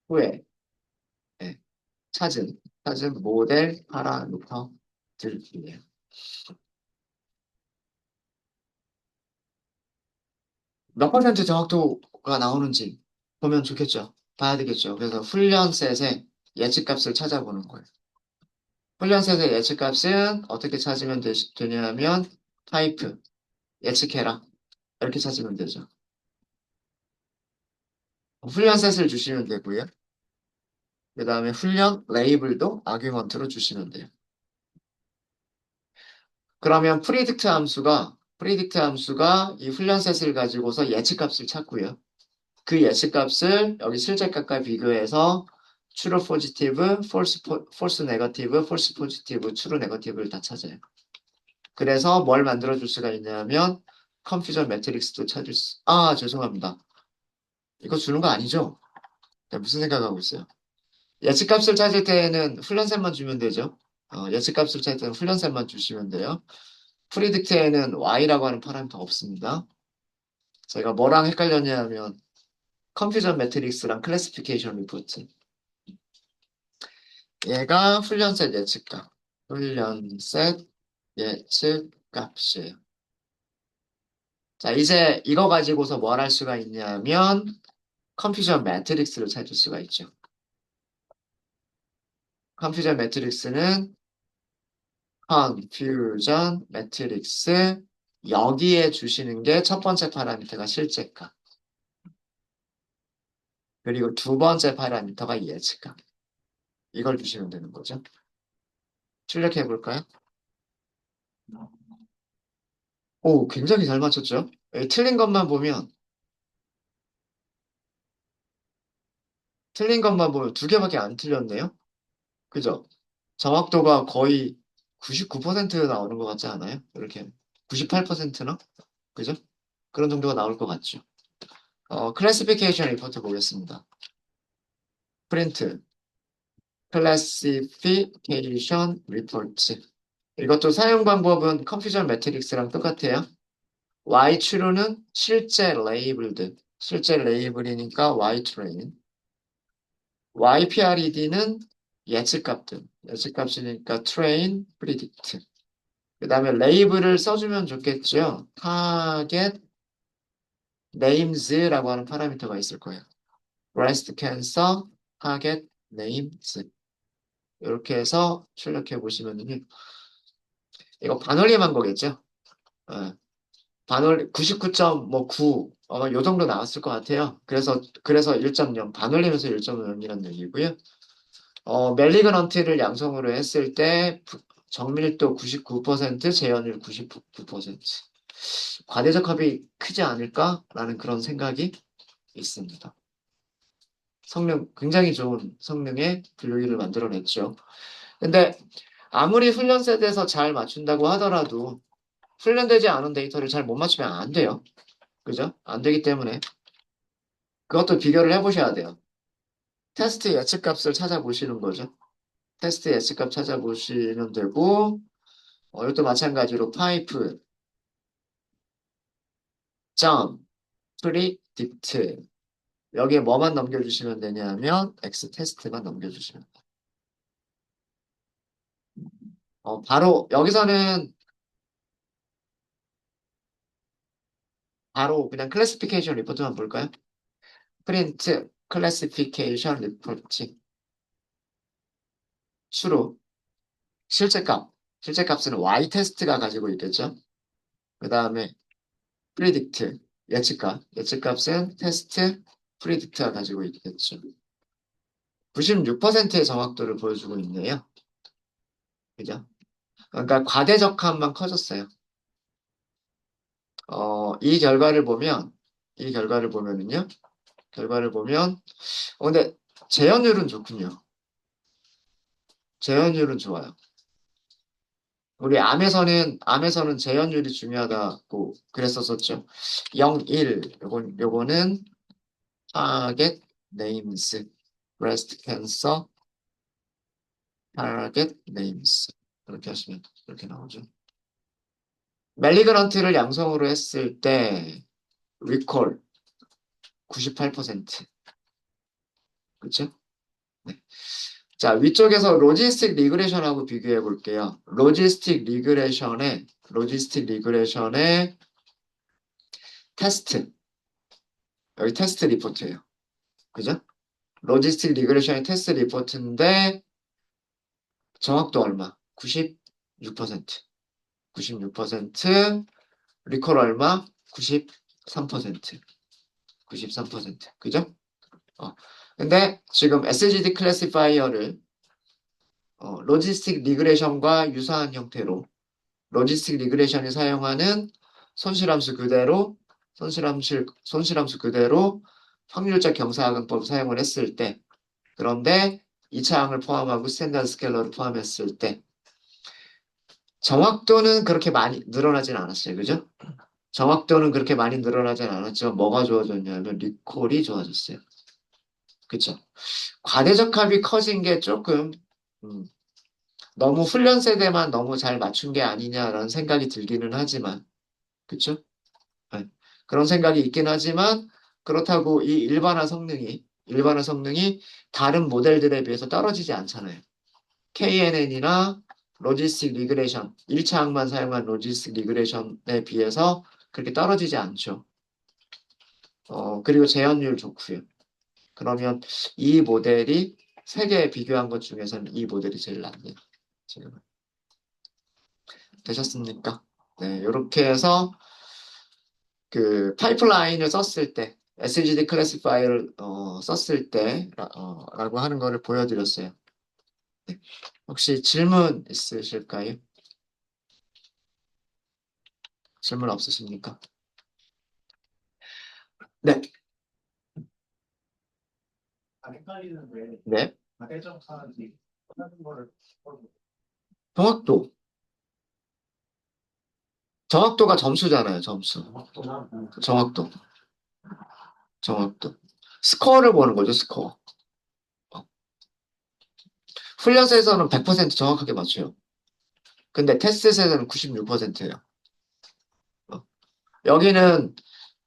후에 예, 찾은 모델 파라미터들이에요. 몇 퍼센트 정확도가 나오는지 보면 좋겠죠. 봐야 되겠죠. 그래서 훈련셋의 예측값을 찾아보는 거예요. 훈련셋의 예측값은 어떻게 찾으면 되냐면 타이프 예측해라 이렇게 찾으면 되죠. 훈련셋을 주시면 되고요. 그 다음에 훈련 레이블도 아규먼트로 주시면 돼요. 그러면 프리딕트 함수가 이 훈련셋을 가지고서 예측값을 찾고요. 그 예측값을 여기 실제값과 비교해서 true positive, false negative, false positive, true negative를 다 찾아요. 그래서 뭘 만들어줄 수가 있냐면 컨퓨전 매트릭스도 죄송합니다. 이거 주는 거 아니죠? 네, 무슨 생각하고 있어요? 예측값을 찾을 때에는 훈련셋만 주면 되죠. 예측값을 찾을 때는 훈련셋만 주시면 돼요. 프리딕트에는 y라고 하는 파라미터 없습니다. 제가 뭐랑 헷갈렸냐면 컨퓨전 매트릭스랑 클래시피케이션 리포트. 얘가 훈련셋 예측값. 훈련셋 예측값이에요. 자, 이제 이거 가지고서 뭘 할 수가 있냐면 컨퓨전 매트릭스를 찾을 수가 있죠. 컨퓨전 매트릭스는 컨퓨전 매트릭스 여기에 주시는 게 첫 번째 파라미터가 실제값. 그리고 두 번째 파라미터가 예측값. 이걸 주시면 되는 거죠. 출력해 볼까요? 오, 굉장히 잘 맞췄죠? 틀린 것만 보면, 틀린 것만 보면 두 개밖에 안 틀렸네요? 그죠? 정확도가 거의 99% 나오는 것 같지 않아요? 이렇게 98%나? 그죠? 그런 정도가 나올 것 같죠. 클래시피케이션 리포트 보겠습니다. 프린트, 클래시피케이션 리포트. 이것도 사용 방법은 컨퓨전 매트릭스랑 똑같아요. Y 추론은 실제 레이블드, 실제 레이블이니까 Y 트레인. YPRED는 예측값들, 예측값이니까 트레인, 프리딕트. 그 다음에 레이블을 써주면 좋겠죠. 타겟 names라고 하는 파라미터가 있을 거예요. breast cancer, target names. 이렇게 해서 출력해 보시면은요. 이거 반올림한 거겠죠? 예, 반올림 99.9 아마 요 정도 나왔을 것 같아요. 그래서 1.0 반올림에서 1.0이라는 얘기고요. 멜리그넌트를 양성으로 했을 때 정밀도 99%, 재현율 99%. 과대적 합이 크지 않을까라는 그런 생각이 있습니다. 성능, 굉장히 좋은 성능의 분류기를 만들어냈죠. 근데 아무리 훈련 세대에서 잘 맞춘다고 하더라도 훈련되지 않은 데이터를 잘 못 맞추면 안 돼요. 그죠? 안 되기 때문에 그것도 비교를 해보셔야 돼요. 테스트 예측값을 찾아보시는 거죠. 테스트 예측값 찾아보시면 되고, 이것도 마찬가지로 파이프, 점, 프리딕트. 여기에 뭐만 넘겨주시면 되냐면, X 테스트만 넘겨주시면 돼요. 바로, 여기서는 바로 그냥 클래시피케이션 리포트만 볼까요? 프린트, 클래시피케이션 리포트. 수로, 실제값. 실제값은 Y 테스트가 가지고 있겠죠? 그 다음에 프리딕트, 예측값. 예측값은 테스트, 프리딕트가 가지고 있겠죠. 96%의 정확도를 보여주고 있네요. 그죠? 그러니까 과대적함만 커졌어요. 이 결과를 보면, 이 결과를 보면은요, 결과를 보면, 근데 재현율은 좋군요. 재현율은 좋아요. 우리 암에서는 재현율이 중요하다고 그랬었었죠. 0, 1, 요거는 target names, breast cancer, target names. 이렇게 하시면 이렇게 나오죠. 멜리그런트를 양성으로 했을 때 리콜 98%. 그렇죠? 네. 자, 위쪽에서 로지스틱 리그레션하고 비교해 볼게요. 로지스틱 리그레션의 테스트. 여기 테스트 리포트예요. 그죠? 로지스틱 리그레션의 테스트 리포트인데 정확도 얼마? 96%. 96%. 리콜 얼마? 93%. 93%. 그죠? 근데 지금 SGD 클래시파이어를 로지스틱 리그레션과 유사한 형태로 로지스틱 리그레션이 사용하는 손실함수 그대로 손실함수 그대로 확률적 경사하근법을 사용을 했을 때 그런데 2차 항을 포함하고 스탠다드 스케일러를 포함했을 때 정확도는 그렇게 많이 늘어나진 않았어요. 그죠? 정확도는 그렇게 많이 늘어나진 않았지만 뭐가 좋아졌냐면 리콜이 좋아졌어요. 그쵸? 과대적 합이 커진 게 조금 음, 너무 훈련 세대만 너무 잘 맞춘 게 아니냐라는 생각이 들기는 하지만, 그쵸? 네. 그런 생각이 있긴 하지만, 그렇다고 이 일반화 성능이 다른 모델들에 비해서 떨어지지 않잖아요. KNN이나 로지스틱 리그레이션, 1차 항만 사용한 로지스틱 리그레이션에 비해서 그렇게 떨어지지 않죠. 그리고 재현율 좋고요. 그러면 이 모델이 세 개 비교한 것 중에서는 이 모델이 제일 낫네요. 지금은. 되셨습니까? 네, 이렇게 해서 그 파이프라인을 썼을 때, SGD 클래시파이어를 썼을 때 라고 하는 거를 보여드렸어요. 네. 혹시 질문 있으실까요? 질문 없으십니까? 네. 네. 정확도. 정확도가 점수잖아요, 점수. 정확도. 정확도. 스코어를 보는 거죠, 스코어. 어. 훈련소에서는 100% 정확하게 맞춰요. 근데 테스트에서는 96%예요. 여기는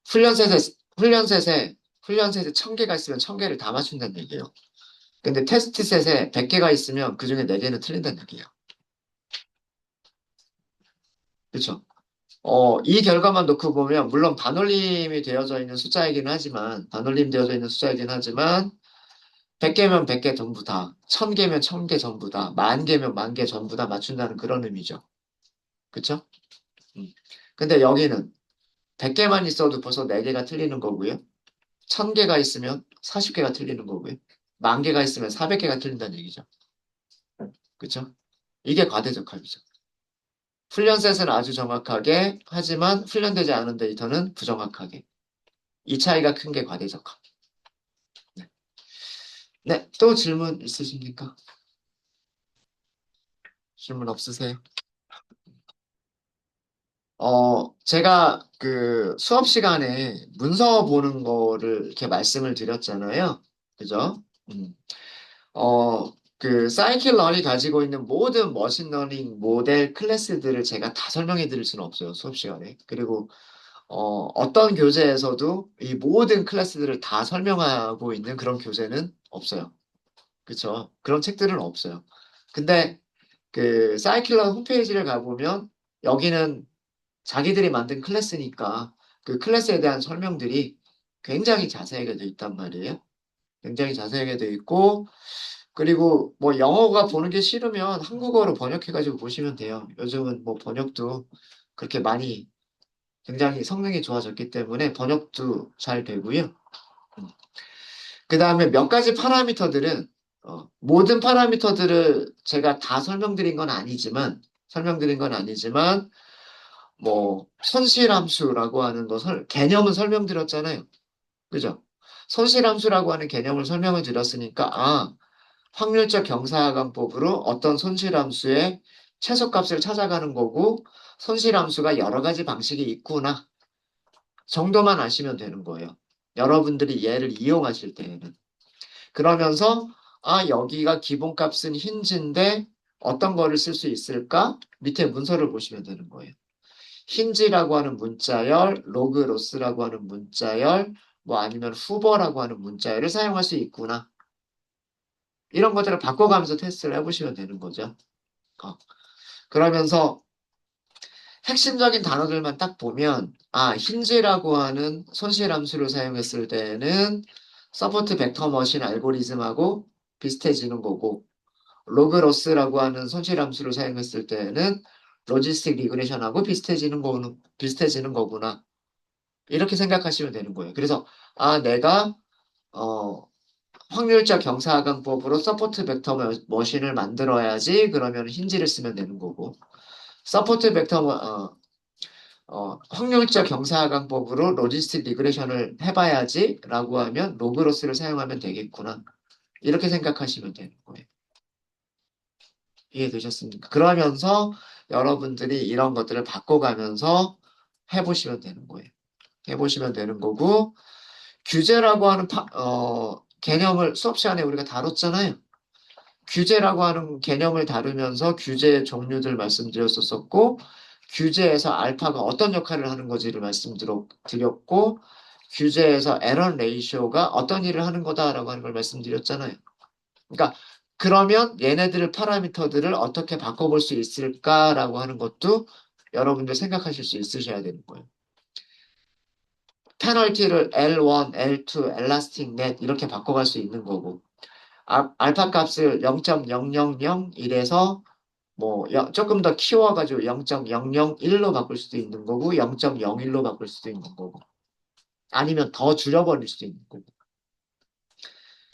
훈련셋에, 훈련셋에, 훈련셋에 1000개가 있으면 1000개를 다 맞춘다는 얘기예요. 근데 테스트셋에 100개가 있으면 그 중에 4개는 틀린다는 얘기예요. 그렇죠? 이 결과만 놓고 보면, 물론 반올림이 되어져 있는 숫자이긴 하지만, 반올림 되어져 있는 숫자이긴 하지만, 100개면 100개 전부 다, 1000개면 1000개 전부 다, 10,000개면 10,000개 전부 다 맞춘다는 그런 의미죠. 그쵸? 음. 근데 여기는 100개만 있어도 벌써 4개가 틀리는 거고요. 1000개가 있으면 40개가 틀리는 거고요. 10,000개가 있으면 400개가 틀린다는 얘기죠. 그쵸? 이게 과대적합이죠. 훈련셋은 아주 정확하게, 하지만 훈련되지 않은 데이터는 부정확하게. 이 차이가 큰 게 과대적합. 네. 네, 또 질문 있으십니까? 질문 없으세요? 제가 그 수업 시간에 문서 보는 거를 이렇게 말씀을 드렸잖아요. 그죠? 음. 그 사이클런이 가지고 있는 모든 머신러닝 모델 클래스들을 제가 다 설명해 드릴 수는 없어요. 수업 시간에. 그리고 어떤 교재에서도 이 모든 클래스들을 다 설명하고 있는 그런 교재는 없어요. 그쵸? 그런 책들은 없어요. 근데 그 사이클런 홈페이지를 가보면 여기는 자기들이 만든 클래스니까 그 클래스에 대한 설명들이 굉장히 자세하게 돼 있단 말이에요. 굉장히 자세하게 돼 있고, 그리고 뭐 영어가 보는 게 싫으면 한국어로 번역해가지고 보시면 돼요. 요즘은 뭐 번역도 그렇게 많이 굉장히 성능이 좋아졌기 때문에 번역도 잘 되고요. 그 다음에 몇 가지 파라미터들은 모든 파라미터들을 제가 다 설명드린 건 아니지만 뭐 손실함수라고 하는 거 개념은 설명드렸잖아요. 그죠? 손실함수라고 하는 개념을 설명을 드렸으니까 확률적 경사하강법으로 어떤 손실함수의 최소값을 찾아가는 거고 손실함수가 여러 가지 방식이 있구나 정도만 아시면 되는 거예요. 여러분들이 얘를 이용하실 때에는. 그러면서 여기가 기본값은 힌지인데 어떤 거를 쓸 수 있을까? 밑에 문서를 보시면 되는 거예요. 힌지라고 하는 문자열, 로그로스라고 하는 문자열, 뭐 아니면 후버라고 하는 문자열을 사용할 수 있구나. 이런 것들을 바꿔가면서 테스트를 해보시면 되는 거죠. 어. 그러면서 핵심적인 단어들만 딱 보면, 힌지라고 하는 손실함수를 사용했을 때는 서포트 벡터 머신 알고리즘하고 비슷해지는 거고, 로그로스라고 하는 손실함수를 사용했을 때는 로지스틱 리그레션하고 비슷해지는 거구나. 이렇게 생각하시면 되는 거예요. 그래서, 내가, 어, 확률적 경사하강법으로 서포트 벡터 머신을 만들어야지 그러면 힌지를 쓰면 되는 거고 서포트 벡터 확률적 경사하강법으로 로지스틱 리그레션을 해봐야지 라고 하면 로그로스를 사용하면 되겠구나 이렇게 생각하시면 되는 거예요. 이해되셨습니까? 그러면서 여러분들이 이런 것들을 바꿔가면서 해보시면 되는 거예요. 해보시면 되는 거고 규제라고 하는 개념을 수업 시간에 우리가 다뤘잖아요. 규제라고 하는 개념을 다루면서 규제의 종류들 말씀드렸었고, 규제에서 알파가 어떤 역할을 하는 건지를 말씀드렸고, 규제에서 에러 레이쇼가 어떤 일을 하는 거다라고 하는 걸 말씀드렸잖아요. 그러니까 그러면 얘네들을 파라미터들을 어떻게 바꿔볼 수 있을까라고 하는 것도 여러분들 생각하실 수 있으셔야 되는 거예요. 페널티를 L1, L2, 엘라스틱 넷 이렇게 바꿔갈 수 있는 거고 알파 값을 0.000일에서 뭐 조금 더 키워가지고 0.001로 바꿀 수도 있는 거고 0.01로 바꿀 수도 있는 거고 아니면 더 줄여버릴 수도 있는 거고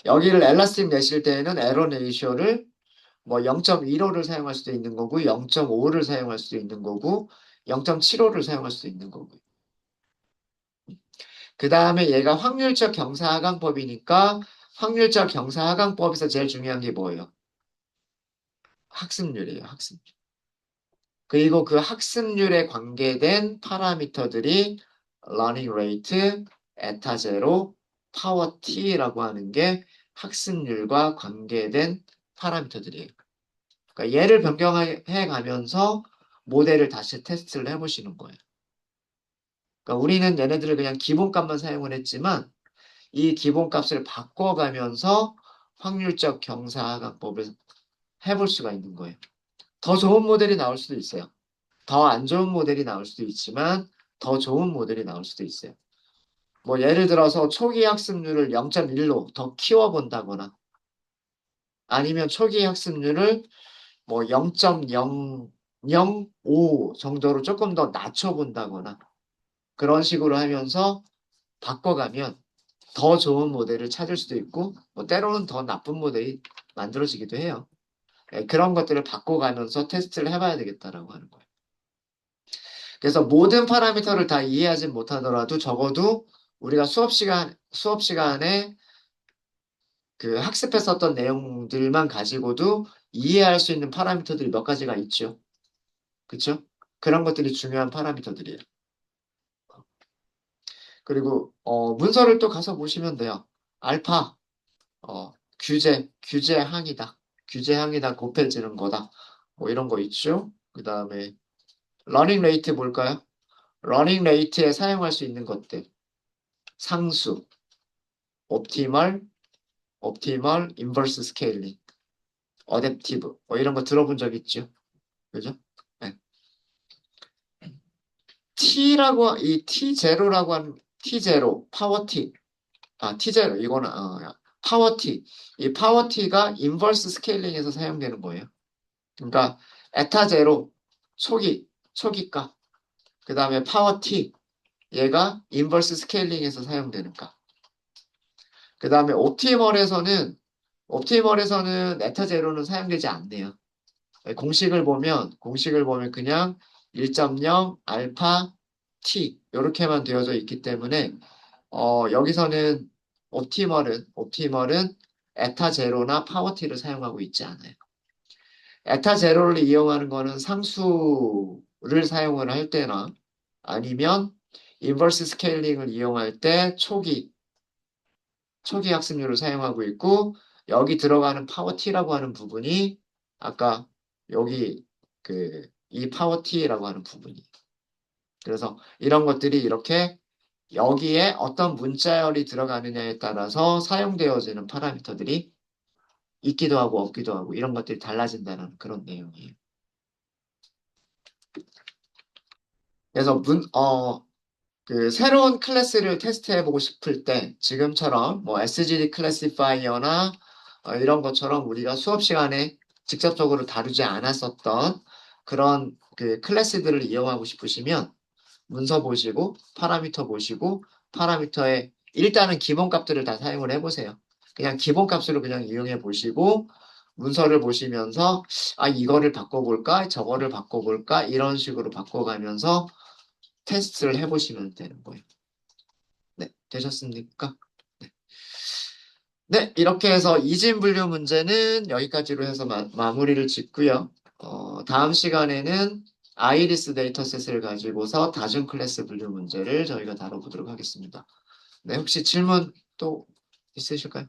여기를 엘라스틱 내실 때에는 에러 레이쇼를 뭐 0.15를 사용할 수도 있는 거고 0.5를 사용할 수도 있는 거고 0.75를 사용할 수도 있는 거고 그 다음에 얘가 확률적 경사하강법이니까 확률적 경사하강법에서 제일 중요한 게 뭐예요? 학습률이에요. 학습률. 그리고 그 학습률에 관계된 파라미터들이 learning rate, eta zero, power t라고 하는 게 학습률과 관계된 파라미터들이에요. 그러니까 얘를 변경해 가면서 모델을 다시 테스트를 해보시는 거예요. 그러니까 우리는 얘네들을 그냥 기본값만 사용을 했지만 이 기본값을 바꿔가면서 확률적 경사하강법을 해볼 수가 있는 거예요. 더 좋은 모델이 나올 수도 있어요. 더 안 좋은 모델이 나올 수도 있지만 더 좋은 모델이 나올 수도 있어요. 뭐 예를 들어서 초기 학습률을 0.1로 더 키워본다거나 아니면 초기 학습률을 뭐 0.005 정도로 조금 더 낮춰본다거나 그런 식으로 하면서 바꿔가면 더 좋은 모델을 찾을 수도 있고 뭐 때로는 더 나쁜 모델이 만들어지기도 해요. 예, 그런 것들을 바꿔가면서 테스트를 해봐야 되겠다라고 하는 거예요. 그래서 모든 파라미터를 다 이해하지 못하더라도 적어도 우리가 수업 시간에 그 학습했었던 내용들만 가지고도 이해할 수 있는 파라미터들이 몇 가지가 있죠. 그렇죠? 그런 것들이 중요한 파라미터들이에요. 그리고 문서를 또 가서 보시면 돼요. 알파 규제항이다. 규제항이다 곱해지는 거다. 뭐 이런 거 있죠. 그 다음에 러닝 레이트 뭘까요? 러닝 레이트에 사용할 수 있는 것들. 상수, 옵티멀, 인버스 스케일링, 어댑티브 뭐 이런 거 들어본 적 있죠? 그죠? 네. 이 T0라고 하는 T0, 파워 T, T0 이거는 파워 T. 이 파워 T가 인버스 스케일링에서 사용되는 거예요. 그러니까 에타 제로 초기가 그 다음에 파워 T 얘가 인버스 스케일링에서 사용되는 값. 그 다음에 옵티멀에서는 에타 제로는 사용되지 않네요. 공식을 보면 그냥 1.0 알파 t 이렇게만 되어져 있기 때문에 여기서는 옵티멀은 에타 제로나 파워 t를 사용하고 있지 않아요. 에타 제로를 이용하는 거는 상수를 사용을 할 때나 아니면 인버스 스케일링을 이용할 때 초기 학습률을 사용하고 있고 여기 들어가는 파워 t라고 하는 부분이 아까 여기 이 파워 t라고 하는 부분이 그래서 이런 것들이 이렇게 여기에 어떤 문자열이 들어가느냐에 따라서 사용되어지는 파라미터들이 있기도 하고 없기도 하고 이런 것들이 달라진다는 그런 내용이에요. 그래서 새로운 클래스를 테스트해보고 싶을 때 지금처럼 뭐 SGD 클래시파이어나 이런 것처럼 우리가 수업 시간에 직접적으로 다루지 않았었던 그런 그 클래스들을 이용하고 싶으시면 문서 보시고 파라미터 보시고 파라미터의 일단은 기본값들을 다 사용을 해보세요. 그냥 기본값으로 그냥 이용해 보시고 문서를 보시면서 이거를 바꿔볼까 저거를 바꿔볼까 이런 식으로 바꿔가면서 테스트를 해보시면 되는 거예요. 네, 되셨습니까? 네, 네, 이렇게 해서 이진 분류 문제는 여기까지로 해서 마무리를 짓고요. 다음 시간에는 아이리스 데이터셋을 가지고서 다중 클래스 분류 문제를 저희가 다뤄보도록 하겠습니다. 네, 혹시 질문 또 있으실까요?